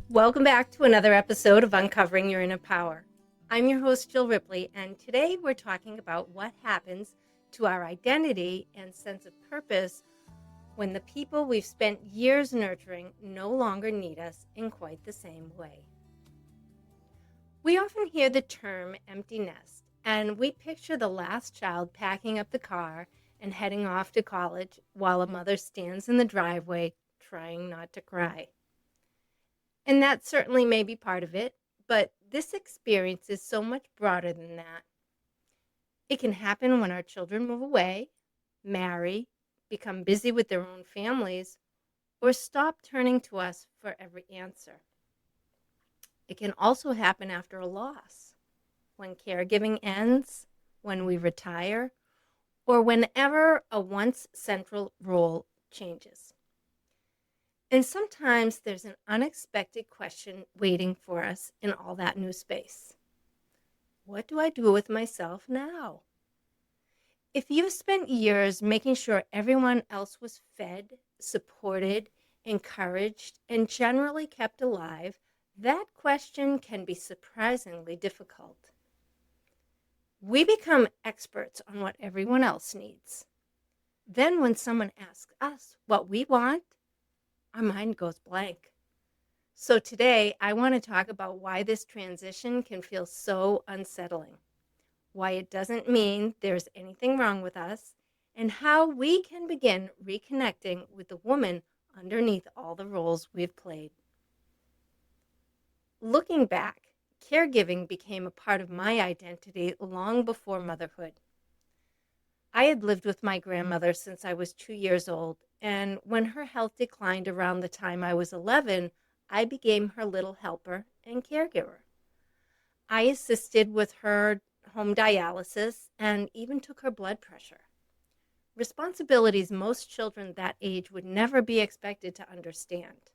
Welcome back to another episode of Uncovering Your Inner Power. I'm your host, Jill Ripley, and today we're talking about what happens to our identity and sense of purpose when the people we've spent years nurturing no longer need us in quite the same way. We often hear the term empty nest, and we picture the last child packing up the car and heading off to college while a mother stands in the driveway trying not to cry. And that certainly may be part of it, but this experience is so much broader than that. It can happen when our children move away, marry, become busy with their own families, or stop turning to us for every answer. It can also happen after a loss, when caregiving ends, when we retire, or whenever a once central role changes. And sometimes there's an unexpected question waiting for us in all that new space. What do I do with myself now? If you've spent years making sure everyone else was fed, supported, encouraged, and generally kept alive, that question can be surprisingly difficult. We become experts on what everyone else needs. Then when someone asks us what we want, our mind goes blank. So today, I want to talk about why this transition can feel so unsettling, why it doesn't mean there's anything wrong with us, and how we can begin reconnecting with the woman underneath all the roles we've played. Looking back, caregiving became a part of my identity long before motherhood. I had lived with my grandmother since I was 2 years old, and when her health declined around the time I was 11, I became her little helper and caregiver. I assisted with her home dialysis and even took her blood pressure. Responsibilities most children that age would never be expected to understand.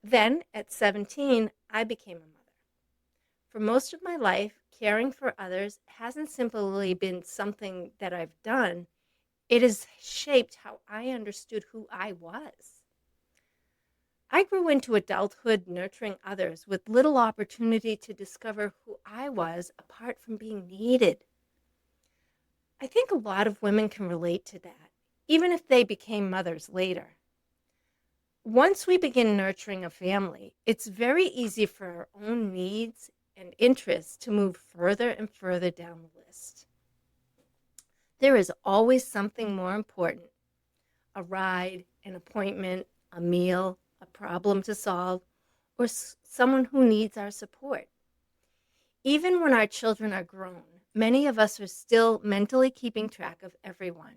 Then, at 17, I became a mother. For most of my life, caring for others hasn't simply been something that I've done. It has shaped how I understood who I was. I grew into adulthood nurturing others with little opportunity to discover who I was apart from being needed. I think a lot of women can relate to that, even if they became mothers later. Once we begin nurturing a family, it's very easy for our own needs and interests to move further and further down the list. There is always something more important: a ride, an appointment, a meal, a problem to solve, or someone who needs our support. Even when our children are grown, many of us are still mentally keeping track of everyone.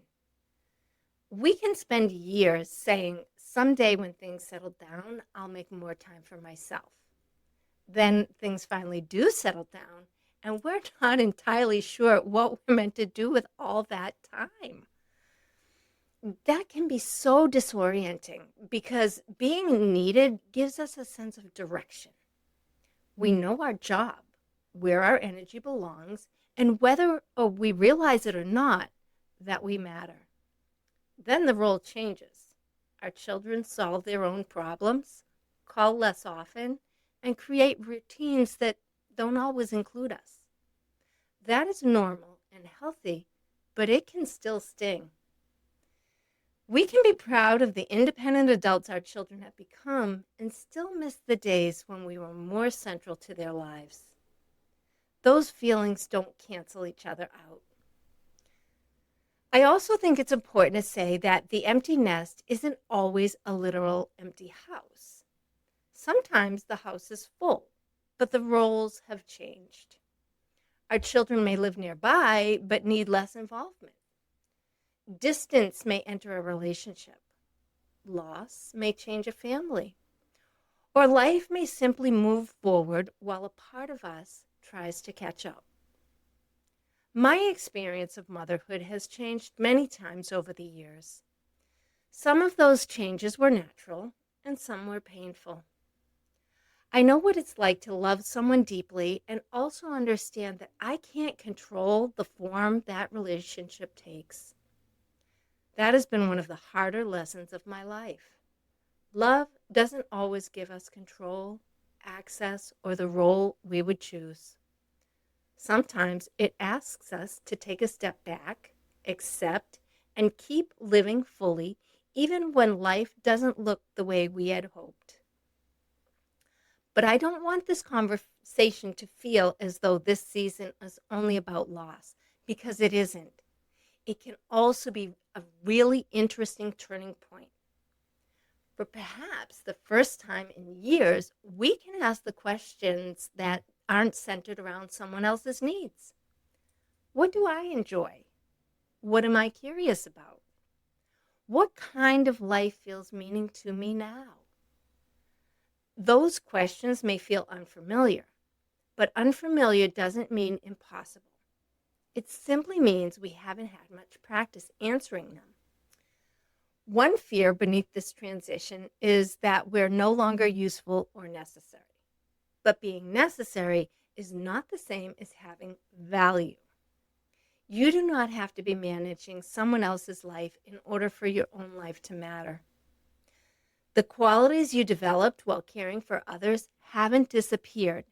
We can spend years saying, someday when things settle down, I'll make more time for myself. Then things finally do settle down, and we're not entirely sure what we're meant to do with all that time. That can be so disorienting because being needed gives us a sense of direction. We know our job, where our energy belongs, and whether we realize it or not, that we matter. Then the role changes. Our children solve their own problems, call less often, and create routines that don't always include us. That is normal and healthy, but it can still sting. We can be proud of the independent adults our children have become and still miss the days when we were more central to their lives. Those feelings don't cancel each other out. I also think it's important to say that the empty nest isn't always a literal empty house. Sometimes the house is full, but the roles have changed. Our children may live nearby, but need less involvement. Distance may enter a relationship. Loss may change a family. Or life may simply move forward while a part of us tries to catch up. My experience of motherhood has changed many times over the years. Some of those changes were natural, and some were painful. I know what it's like to love someone deeply and also understand that I can't control the form that relationship takes. That has been one of the harder lessons of my life. Love doesn't always give us control, access, or the role we would choose. Sometimes it asks us to take a step back, accept, and keep living fully, even when life doesn't look the way we had hoped. But I don't want this conversation to feel as though this season is only about loss, because it isn't. It can also be a really interesting turning point. For perhaps the first time in years, we can ask the questions that aren't centered around someone else's needs. What do I enjoy? What am I curious about? What kind of life feels meaning to me now? Those questions may feel unfamiliar, but unfamiliar doesn't mean impossible. It simply means we haven't had much practice answering them. One fear beneath this transition is that we're no longer useful or necessary. But being necessary is not the same as having value. You do not have to be managing someone else's life in order for your own life to matter. The qualities you developed while caring for others haven't disappeared.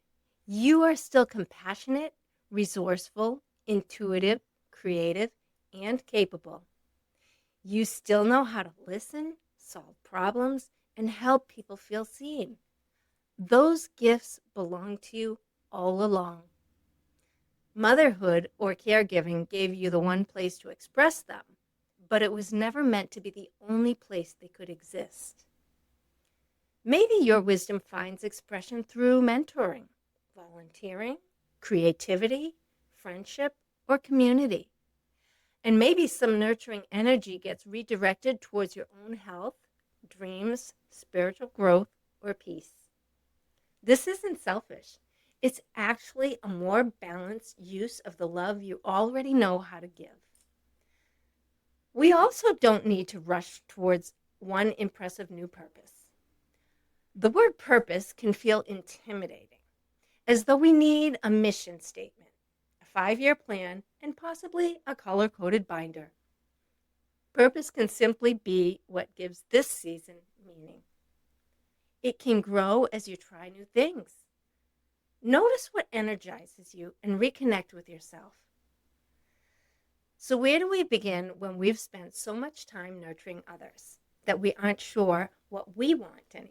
You are still compassionate, resourceful, intuitive, creative, and capable. You still know how to listen, solve problems, and help people feel seen. Those gifts belong to you all along. Motherhood or caregiving gave you the one place to express them, but it was never meant to be the only place they could exist. Maybe your wisdom finds expression through mentoring, volunteering, creativity, friendship, or community. And maybe some nurturing energy gets redirected towards your own health, dreams, spiritual growth, or peace. This isn't selfish. It's actually a more balanced use of the love you already know how to give. We also don't need to rush towards one impressive new purpose. The word purpose can feel intimidating, as though we need a mission statement, a 5-year plan, and possibly a color-coded binder. Purpose can simply be what gives this season meaning. It can grow as you try new things. Notice what energizes you and reconnect with yourself. So where do we begin when we've spent so much time nurturing others that we aren't sure what we want anymore?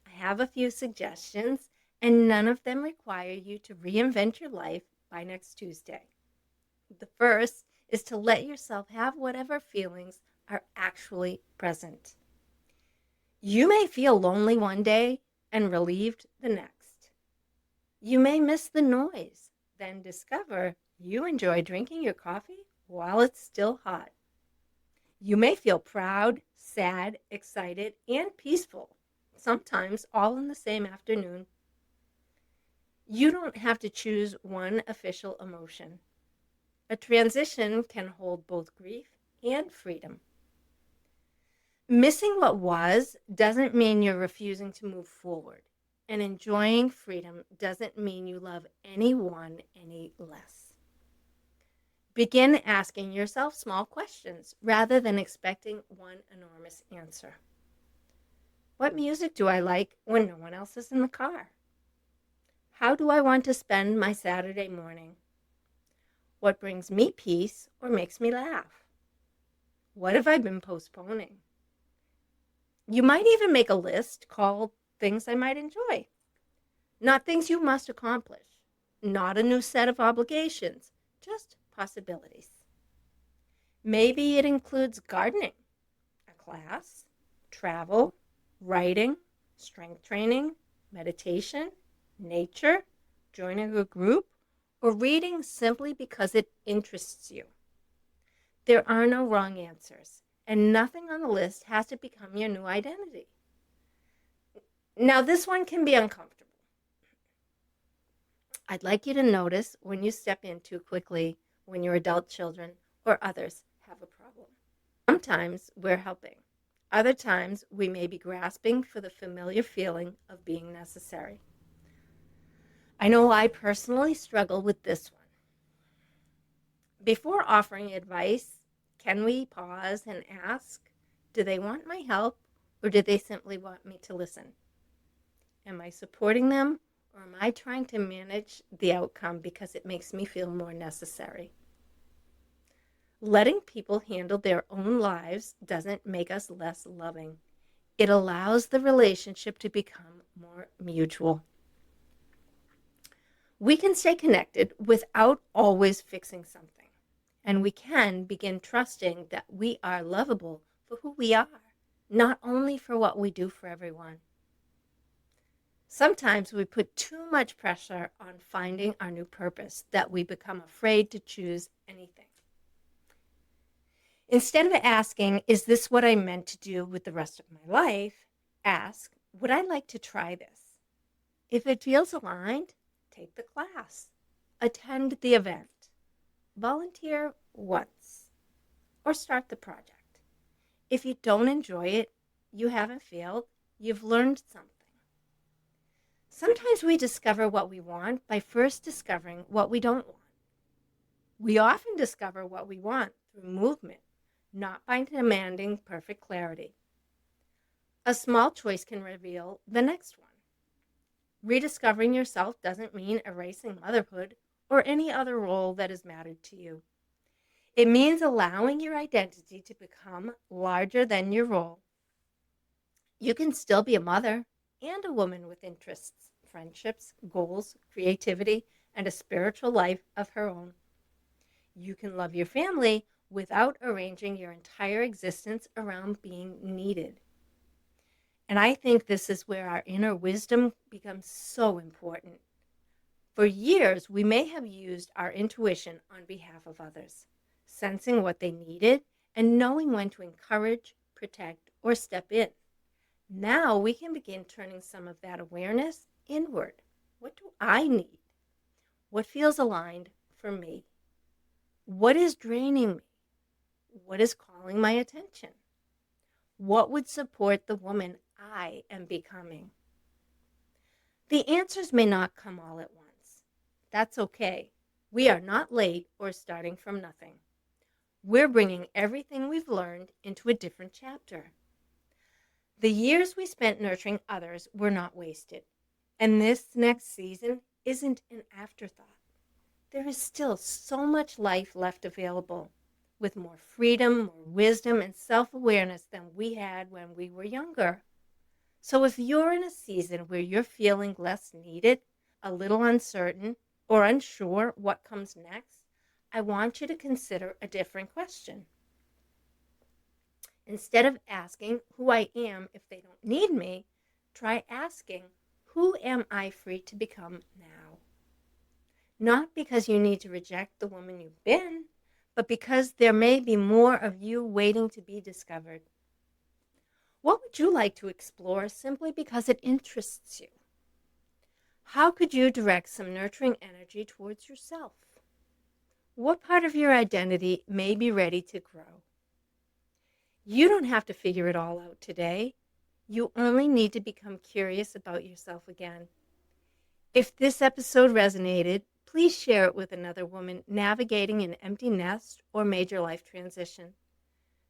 I have a few suggestions, and none of them require you to reinvent your life by next Tuesday. The first is to let yourself have whatever feelings are actually present. You may feel lonely one day and relieved the next. You may miss the noise, then discover you enjoy drinking your coffee while it's still hot. You may feel proud, sad, excited, and peaceful, sometimes all in the same afternoon. You don't have to choose one official emotion. A transition can hold both grief and freedom. Missing what was doesn't mean you're refusing to move forward. And enjoying freedom doesn't mean you love anyone any less. Begin asking yourself small questions rather than expecting one enormous answer. What music do I like when no one else is in the car? How do I want to spend my Saturday morning? What brings me peace or makes me laugh? What have I been postponing? You might even make a list called things I might enjoy. Not things you must accomplish. Not a new set of obligations. Just possibilities. Maybe it includes gardening, a class, travel, writing, strength training, meditation, nature, joining a group, or reading simply because it interests you. There are no wrong answers, and nothing on the list has to become your new identity. Now, this one can be uncomfortable. I'd like you to notice when you step in too quickly when your adult children or others have a problem. Sometimes we're helping. Other times we may be grasping for the familiar feeling of being necessary. I know I personally struggle with this one. Before offering advice, can we pause and ask, do they want my help Or do they simply want me to listen? Am I supporting them, or am I trying to manage the outcome because it makes me feel more necessary? Letting people handle their own lives doesn't make us less loving. It allows the relationship to become more mutual. We can stay connected without always fixing something. And we can begin trusting that we are lovable for who we are, not only for what we do for everyone. Sometimes we put too much pressure on finding our new purpose that we become afraid to choose anything. Instead of asking, is this what I meant to do with the rest of my life? Ask, would I like to try this? If it feels aligned, take the class, attend the event, volunteer once, or start the project. If you don't enjoy it, you haven't failed, you've learned something. Sometimes we discover what we want by first discovering what we don't want. We often discover what we want through movement, not by demanding perfect clarity. A small choice can reveal the next one. Rediscovering yourself doesn't mean erasing motherhood or any other role that has mattered to you. It means allowing your identity to become larger than your role. You can still be a mother and a woman with interests, friendships, goals, creativity, and a spiritual life of her own. You can love your family without arranging your entire existence around being needed. And I think this is where our inner wisdom becomes so important. For years, we may have used our intuition on behalf of others, sensing what they needed and knowing when to encourage, protect, or step in. Now we can begin turning some of that awareness inward. What do I need? What feels aligned for me? What is draining me? What is calling my attention? What would support the woman I am becoming? The answers may not come all at once. That's okay. We are not late or starting from nothing. We're bringing everything we've learned into a different chapter. The years we spent nurturing others were not wasted, and this next season isn't an afterthought. There is still so much life left available, with more freedom, more wisdom, and self-awareness than we had when we were younger. So if you're in a season where you're feeling less needed, a little uncertain, or unsure what comes next, I want you to consider a different question. Instead of asking who I am if they don't need me, try asking, who am I free to become now? Not because you need to reject the woman you've been, but because there may be more of you waiting to be discovered. What would you like to explore simply because it interests you? How could you direct some nurturing energy towards yourself? What part of your identity may be ready to grow? You don't have to figure it all out today. You only need to become curious about yourself again. If this episode resonated, please share it with another woman navigating an empty nest or major life transition.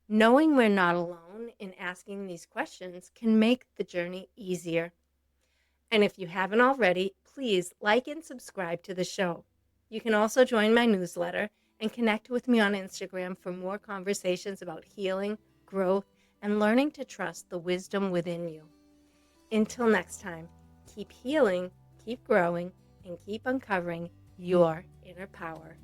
Knowing we're not alone in asking these questions can make the journey easier. And if you haven't already, please like and subscribe to the show. You can also join my newsletter and connect with me on Instagram for more conversations about healing, growth, and learning to trust the wisdom within you. Until next time, keep healing, keep growing, and keep uncovering your inner power.